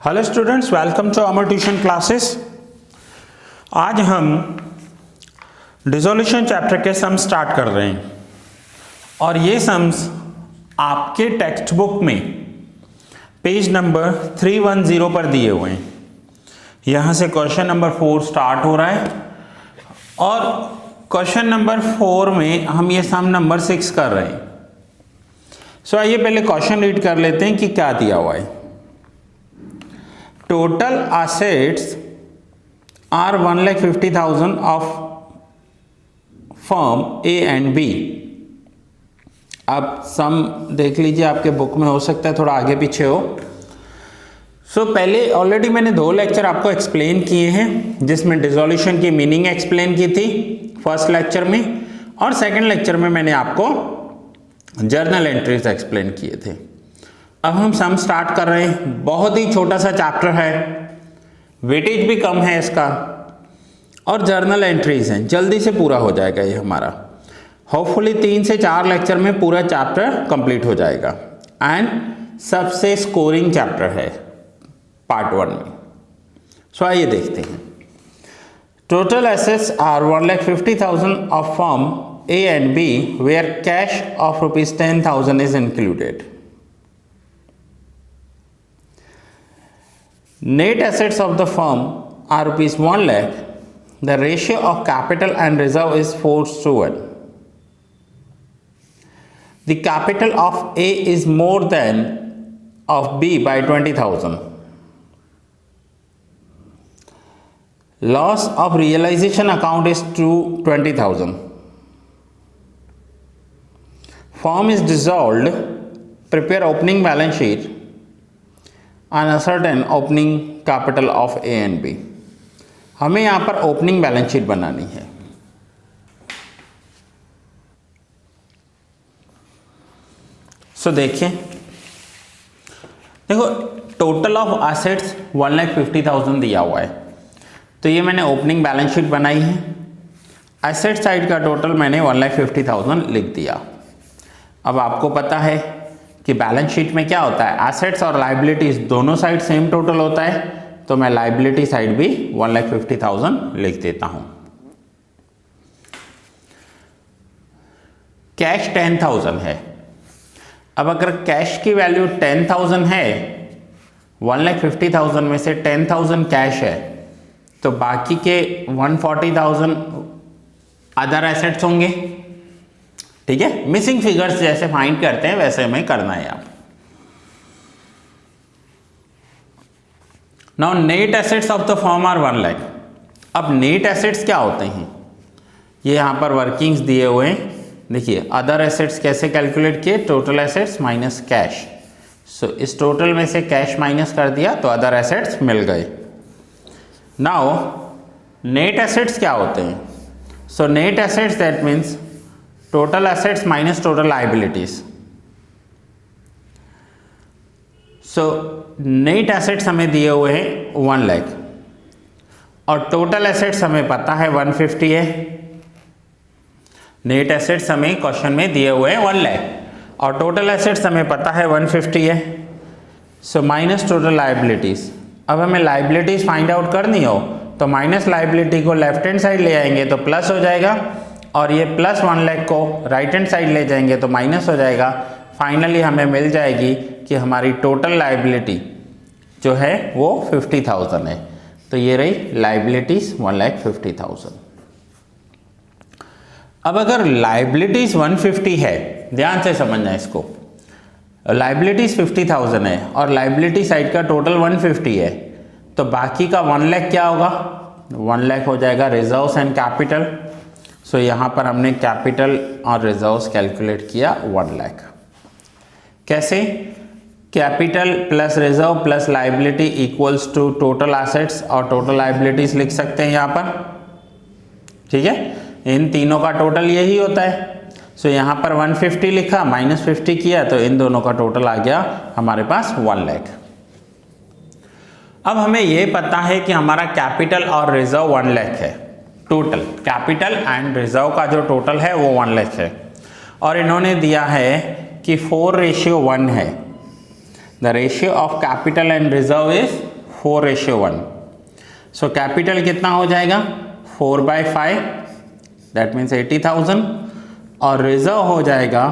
Hello students, welcome to our tuition classes. आज हम dissolution chapter के सम स्टार्ट कर रहे हैं और ये सम्स आपके टेक्स्ट बुक में पेज नंबर 310 पर दिए हुए हैं। यहाँ से क्वेश्चन नंबर 4 स्टार्ट हो रहा है और क्वेश्चन नंबर 4 में हम ये सम नंबर 6 कर रहे हैं। सो आइए पहले क्वेश्चन रीड कर लेते हैं कि क्या दिया हुआ है। Total assets are 1,50,000 of firm A and B। अब सम देख लीजिए, आपके बुक में हो सकता है थोड़ा आगे पीछे हो। पहले ऑलरेडी मैंने 2 लेक्चर आपको एक्सप्लेन किए हैं, जिसमें डिसोल्यूशन की मीनिंग एक्सप्लेन की थी फर्स्ट लेक्चर में, और सेकंड लेक्चर में मैंने आपको जर्नल एंट्रीज एक्सप्लेन किए थे। अब हम सम स्टार्ट कर रहे हैं। बहुत ही छोटा सा चैप्टर है, वेटेज भी कम है इसका, और जर्नल एंट्रीज हैं, जल्दी से पूरा हो जाएगा ये हमारा। होपफुली 3 से 4 लेक्चर में पूरा चैप्टर कंप्लीट हो जाएगा एंड सबसे स्कोरिंग चैप्टर है पार्ट 1 में। आइए देखते हैं। Total assets are 1,50,000 of firm A and B where cash of ₹10,000 is included। Net assets of the firm are ₹1 lakh. The ratio of capital and reserve is 4:1. The capital of A is more than of B by 20,000. Loss of realization account is to 20,000. Firm is dissolved. Prepare opening balance sheet and ascertain opening capital of A and B। हमें यहाँ पर opening balance sheet बनानी है। देखिए, देखो total of assets 1,50,000 दिया हुआ है, तो ये मैंने ओपनिंग बैलेंस शीट बनाई है। एसेट साइड का टोटल मैंने 1,50,000 लिख दिया। अब आपको पता है कि बैलेंस शीट में क्या होता है, एसेट्स और लाइबिलिटीज दोनों साइड सेम टोटल होता है, तो मैं लाइबिलिटी साइड भी 1,50,000 लिख देता हूं। कैश 10,000 है। अब अगर कैश की वैल्यू 10,000 है, 1,50,000 में से 10,000 कैश है, तो बाकी के 140,000 अदर एसेट्स होंगे। ठीक है, मिसिंग फिगर्स जैसे फाइंड करते हैं वैसे हमें करना है आप। Now net assets of the firm are 1 lakh. अब नेट एसेट्स क्या होते हैं, ये यहां पर वर्किंग्स दिए हुए हैं। देखिए अदर एसेट्स कैसे कैलकुलेट किए, टोटल एसेट्स माइनस कैश। इस टोटल में से कैश माइनस कर दिया तो अदर एसेट्स मिल गए। नाउ नेट एसेट्स क्या होते हैं, net assets that means total assets minus total liabilities. Net assets हमें दिए हुए हैं 1 लाख और टोटल एसेट्स हमें पता है 150 है। नेट एसेट्स हमें क्वेश्चन में दिए हुए हैं 1 लाख और टोटल एसेट्स हमें पता है 150 है। Minus total liabilities. अब हमें लाइबिलिटीज फाइंड आउट करनी हो तो माइनस लाइबिलिटी को लेफ्ट हैंड साइड ले आएंगे तो प्लस हो जाएगा, और ये प्लस 1 लाख को राइट हैंड साइड ले जाएंगे तो माइनस हो जाएगा। फाइनली हमें मिल जाएगी कि हमारी टोटल लाइबिलिटी जो है वो 50,000 है। तो ये रही लाइबिलिटीज 1,50,000। अब अगर लाइबिलिटीज 150 है, ध्यान से समझना इसको, लाइबिलिटीज 50,000 है और लाइबिलिटी साइड का टोटल 150 है, तो बाकी का 1 लाख क्या होगा, 1 लाख हो जाएगा रिजर्व्स एंड कैपिटल। यहाँ पर हमने कैपिटल और रिजर्व्स कैलकुलेट किया 1 लाख। कैसे, capital plus reserve plus liability equals to total assets और टोटल लाइबिलिटीज लिख सकते हैं यहाँ पर। ठीक है, इन तीनों का टोटल यही होता है। यहाँ पर 150 लिखा, माइनस 50 किया, तो इन दोनों का टोटल आ गया हमारे पास 1 लाख। अब हमें ये पता है कि हमारा कैपिटल और रिजर्व 1 लाख है। टोटल कैपिटल एंड रिजर्व का जो टोटल है वो 1 लाख है, और इन्होंने दिया है कि 4:1 है। The ratio of capital and reserve is 4:1। So capital कितना हो जाएगा 4/5, दैट मीन्स 80,000, और रिजर्व हो जाएगा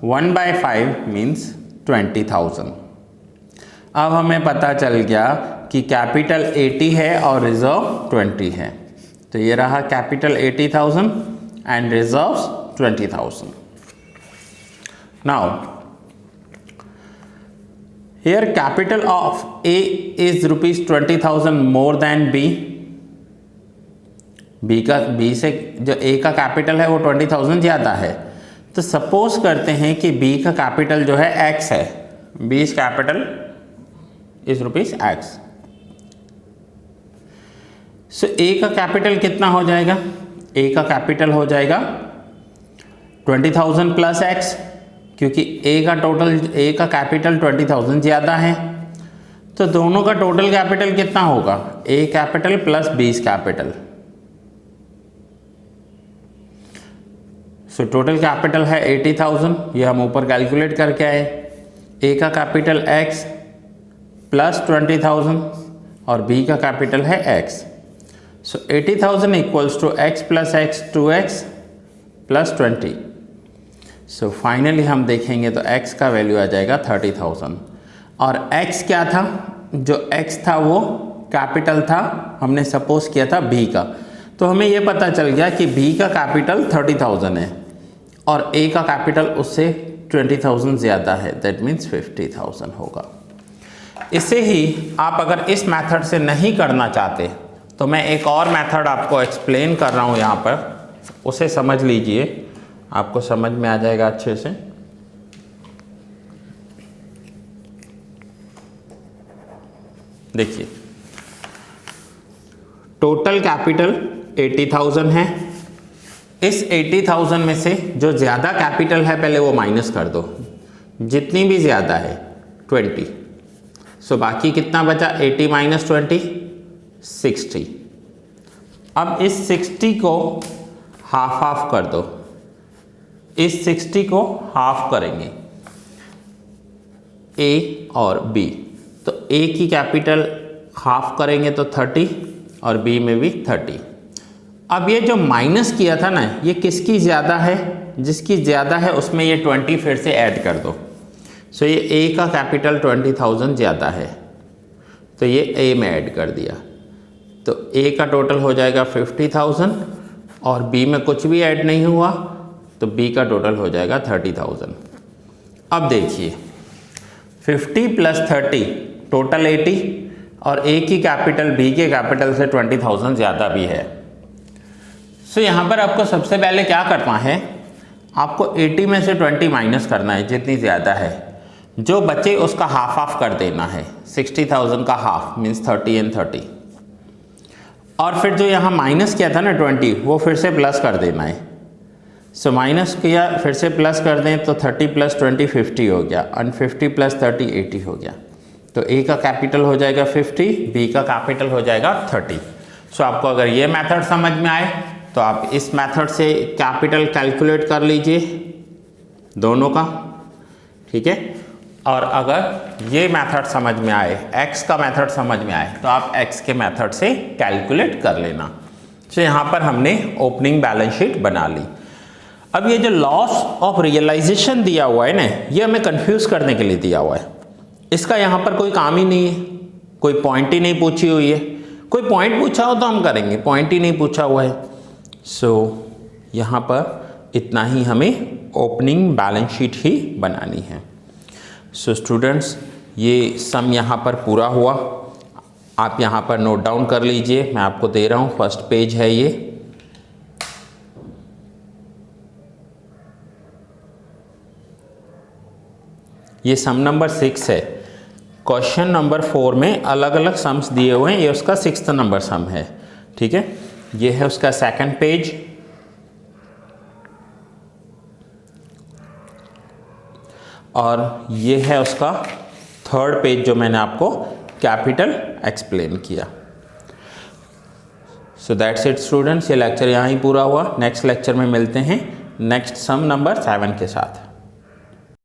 1/5 मीन्स 20,000। अब हमें पता चल गया कि कैपिटल 80 है और रिजर्व 20 है। तो ये रहा capital 80,000 and reserves 20,000। Now here capital of A is ₹20,000 more than B. B से जो ए का कैपिटल है वो 20,000 ज़्यादा है। तो सपोज करते हैं कि बी का कैपिटल जो है x है, बी's कैपिटल इज ₹x। सो ए का कैपिटल कितना हो जाएगा, ए का कैपिटल हो जाएगा 20,000 प्लस x, क्योंकि ए का कैपिटल 20,000 ज़्यादा है। तो दोनों का टोटल कैपिटल कितना होगा, A capital plus B's capital. So total capital है 80,000, ये हम ऊपर कैलकुलेट करके आए। ए का कैपिटल x प्लस 20,000 और बी का कैपिटल है x। So 80,000 equals to x plus x 2x plus 20। So finally हम देखेंगे तो x का वैल्यू आ जाएगा 30,000। और x क्या था, जो x था वो कैपिटल था, हमने सपोज किया था b का। तो हमें ये पता चल गया कि b का कैपिटल 30,000 है और a का कैपिटल उससे 20,000 ज़्यादा है, दैट मीन्स 50,000 होगा। इसे ही आप अगर इस मेथड से नहीं करना चाहते तो मैं एक और मेथड आपको एक्सप्लेन कर रहा हूँ यहाँ पर, उसे समझ लीजिए, आपको समझ में आ जाएगा अच्छे से। देखिए टोटल कैपिटल 80,000 है। इस 80,000 में से जो ज़्यादा कैपिटल है पहले वो माइनस कर दो, जितनी भी ज़्यादा है 20। सो बाकी कितना बचा, 80 माइनस 20 60। अब इस 60 को हाफ हाफ कर दो, इस 60 को हाफ करेंगे ए और बी। तो ए की कैपिटल हाफ करेंगे तो 30 और बी में भी 30। अब ये जो माइनस किया था ना, ये किसकी ज़्यादा है, जिसकी ज़्यादा है उसमें ये 20 फिर से ऐड कर दो। सो ये ए का कैपिटल 20,000 ज़्यादा है तो ये ए में ऐड कर दिया, तो ए का टोटल हो जाएगा 50,000 और बी में कुछ भी ऐड नहीं हुआ तो बी का टोटल हो जाएगा 30,000। अब देखिए 50 प्लस 30 टोटल 80 और ए की कैपिटल बी के कैपिटल से 20,000 ज़्यादा भी है। सो यहाँ पर आपको सबसे पहले क्या करना है, आपको 80 में से 20 माइनस करना है, जितनी ज़्यादा है जो बचे उसका हाफ हाफ कर देना है। 60,000 का हाफ मीन्स 30 एंड 30, और फिर जो यहाँ माइनस किया था ना 20 वो फिर से प्लस कर देना है। सो माइनस किया फिर से प्लस कर दें तो 30 प्लस 20 50 हो गया, और 50 प्लस 30 80 हो गया। तो ए का कैपिटल हो जाएगा 50, बी का कैपिटल हो जाएगा 30। सो आपको अगर ये मेथड समझ में आए तो आप इस मेथड से कैपिटल कैलकुलेट कर लीजिए दोनों का, ठीक है। और अगर ये मेथड समझ में आए, x का मेथड समझ में आए, तो आप x के मेथड से कैलकुलेट कर लेना। तो यहाँ पर हमने ओपनिंग बैलेंस शीट बना ली। अब ये जो लॉस ऑफ रियलाइजेशन दिया हुआ है ना, ये हमें कंफ्यूज करने के लिए दिया हुआ है। इसका यहाँ पर कोई काम ही नहीं है, कोई पॉइंट ही नहीं पूछी हुई है। कोई पॉइंट पूछा हो तो हम करेंगे, पॉइंट ही नहीं पूछा हुआ है। सो यहाँ पर इतना ही हमें ओपनिंग बैलेंस शीट ही बनानी है। सो स्टूडेंट्स, ये सम यहाँ पर पूरा हुआ। आप यहाँ पर नोट डाउन कर लीजिए, मैं आपको दे रहा हूँ, फर्स्ट पेज है ये सम नंबर 6 है। क्वेश्चन नंबर 4 में अलग अलग सम्स दिए हुए हैं, ये उसका 6th नंबर सम है, ठीक है। ये है उसका सेकंड पेज, और ये है उसका थर्ड पेज जो मैंने आपको कैपिटल एक्सप्लेन किया। सो दैट्स इट स्टूडेंट्स, ये लेक्चर यहाँ ही पूरा हुआ। नेक्स्ट लेक्चर में मिलते हैं नेक्स्ट सम नंबर 7 के साथ।